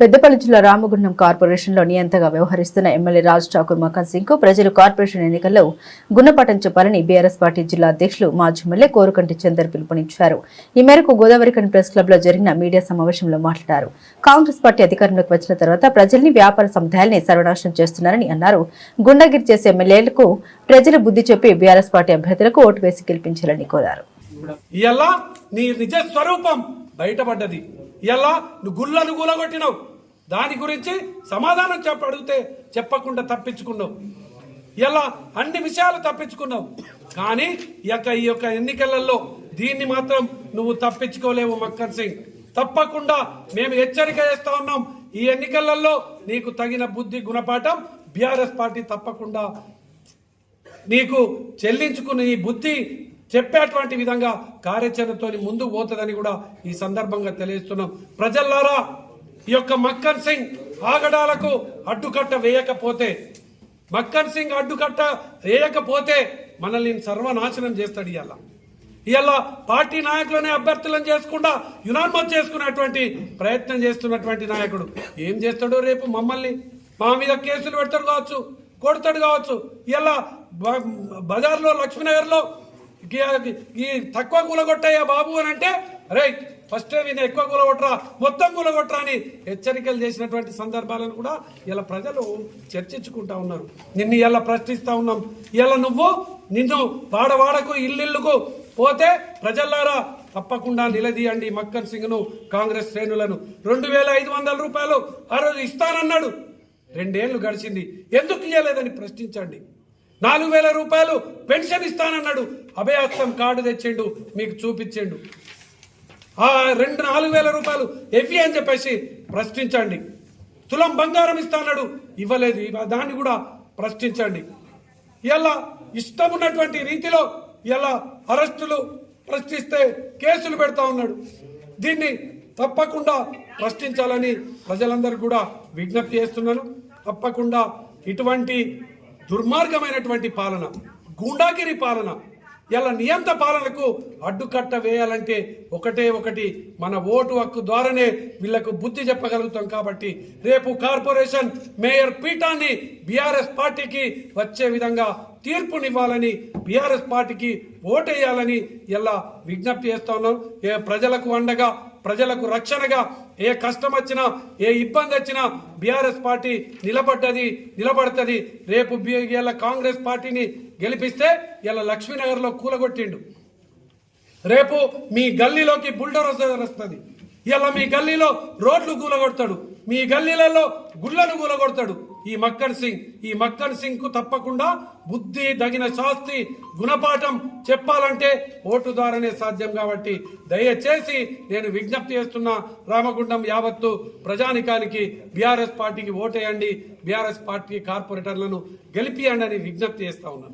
పెద్దపల్లి జిల్లా రామగుండం కార్పొరేషన్లో నియంతగా వ్యవహరిస్తున్న ఎమ్మెల్యే రాజ్ ఠాకూర్ మకాన్ సింగ్ కు ప్రజలు కార్పొరేషన్ ఎన్నికల్లో గుణపాఠం చెప్పాలని బీఆర్ఎస్ పార్టీ జిల్లా అధ్యక్షులు మాజీ ఎమ్మెల్యే కోరుకంటి చందర్ పిలుపునిచ్చారు. ఈ మేరకు గోదావరిఖని ప్రెస్ క్లబ్ లో జరిగిన మీడియా సమావేశంలో మాట్లాడారు. కాంగ్రెస్ పార్టీ అధికారంలోకి వచ్చిన తర్వాత ప్రజల్ని వ్యాపార సముదాయాల్ని సర్వనాశనం చేస్తున్నారని అన్నారు. గుండాగిరి చేసే ఎమ్మెల్యేలకు ప్రజలు బుద్ధి చెప్పి బీఆర్ఎస్ పార్టీ అభ్యర్థులకు ఓటు వేసి గెలిపించాలని కోరారు. బయటపడ్డది. ఇలా నువ్వు గుళ్ళను కూలగొట్టినావు, దాని గురించి సమాధానం అడిగితే చెప్పకుండా తప్పించుకున్నావు. ఇలా అన్ని విషయాలు తప్పించుకున్నావు, కానీ ఈ యొక్క ఎన్నికలలో దీన్ని మాత్రం నువ్వు తప్పించుకోలేవు మక్కన్ సింగ్. తప్పకుండా మేము హెచ్చరిక చేస్తా ఉన్నాం. ఈ ఎన్నికలలో నీకు తగిన బుద్ధి గుణపాఠం బీఆర్ఎస్ పార్టీ తప్పకుండా నీకు చెల్లించుకుని ఈ బుద్ధి చెప్పేటువంటి విధంగా కార్యాచరణతో ముందుకు పోతుందని కూడా ఈ సందర్భంగా తెలియజేస్తున్నాం. ప్రజల్లారా, ఈ యొక్క మక్కన్ సింగ్ ఆగడాలకు అడ్డుకట్ట వేయకపోతే, మక్కన్ సింగ్ అడ్డుకట్ట వేయకపోతే మనల్ని సర్వనాశనం చేస్తాడు. ఇవాళ పార్టీ నాయకులనే అభ్యర్థులను చేసుకుండా యునానిమస్ చేసుకునేటువంటి ప్రయత్నం చేస్తున్నటువంటి నాయకుడు ఏం చేస్తాడో రేపు మమ్మల్ని మా మీద కేసులు పెడతాడు కావచ్చు, కొడతాడు కావచ్చు. ఇలా బజార్లో లక్ష్మీనగర్లో ఈ తక్కువ కూలగొట్టాయా బాబు అని అంటే, అరే ఫస్ట్ మీద ఎక్కువ కూలగొట్టరా, మొత్తం కూలగొట్టరా అని హెచ్చరికలు చేసినటువంటి సందర్భాలను కూడా ఇలా ప్రజలు చర్చించుకుంటా ఉన్నారు. నిన్ను ఇలా ప్రశ్నిస్తా ఉన్నాం. ఇలా నిన్ను వాడవాడకు ఇల్లుకు పోతే ప్రజల్లారా తప్పకుండా నిలదీయండి మక్కన్ సింగ్ ను, కాంగ్రెస్ శ్రేణులను. 2500 రూపాయలు ఆ రోజు ఇస్తానన్నాడు, 2 ఏళ్లు గడిచింది, ఎందుకు ఇయ్యలేదని ప్రశ్నించండి. 4000 రూపాయలు పెన్షన్ ఇస్తానన్నాడు, అభయాస్తం కార్డు తెచ్చిండు, మీకు చూపించిండు. ఆ 4000 రూపాయలు ఎఫ్ఈ అని చెప్పేసి ప్రశ్నించండి. తులం బంగారం ఇస్తానన్నాడు, ఇవ్వలేదు, దాన్ని కూడా ప్రశ్నించండి. ఇలా ఇష్టం ఉన్నటువంటి రీతిలో ఇలా అరెస్టులు ప్రశ్నిస్తే కేసులు పెడతా ఉన్నాడు. దీన్ని తప్పకుండా ప్రశ్నించాలని ప్రజలందరూ కూడా విజ్ఞప్తి చేస్తున్నాను. తప్పకుండా ఇటువంటి దుర్మార్గమైనటువంటి పాలన, గూండాగిరి పాలన, ఇలా నియంత పాలనకు అడ్డుకట్ట వేయాలంటే ఒకటి మన ఓటు హక్కు ద్వారానే వీళ్లకు బుద్ధి చెప్పగలుగుతాం. కాబట్టి రేపు కార్పొరేషన్ మేయర్ పీఠాన్ని బీఆర్ఎస్ పార్టీకి వచ్చే విధంగా తీర్పునివ్వాలని, బీఆర్ఎస్ పార్టీకి ఓటేయాలని ఇలా విజ్ఞప్తి చేస్తా ఉన్నాం. ప్రజలకు అండగా, ప్రజలకు రక్షణగా, ఏ కష్టం వచ్చినా, ఏ ఇబ్బంది వచ్చినా బీఆర్ఎస్ పార్టీ నిలబడుతుంది. రేపు ఇలా కాంగ్రెస్ పార్టీని గెలిపిస్తే ఇలా లక్ష్మీనగర్లో కూలగొట్టిండు, రేపు మీ గల్లీలోకి బుల్డోజర్ వస్తుంది. ఇలా మీ గల్లీలో రోడ్లు కూలగొడతాడు, మీ గల్లీలలో గుళ్ళను కూలగొడతాడు ఈ మక్కన్ సింగ్ కు తప్పకుండా బుద్ధి, తగిన శాస్తి, గుణపాఠం చెప్పాలంటే ఓటు ద్వారానే సాధ్యం. కాబట్టి దయచేసి నేను విజ్ఞప్తి చేస్తున్నా, రామగుండం యావత్తు ప్రజానికానికి బీఆర్ఎస్ పార్టీకి ఓటేయండి, బీఆర్ఎస్ పార్టీ కార్పొరేటర్లను గెలిపియండి అని విజ్ఞప్తి చేస్తా ఉన్నాను.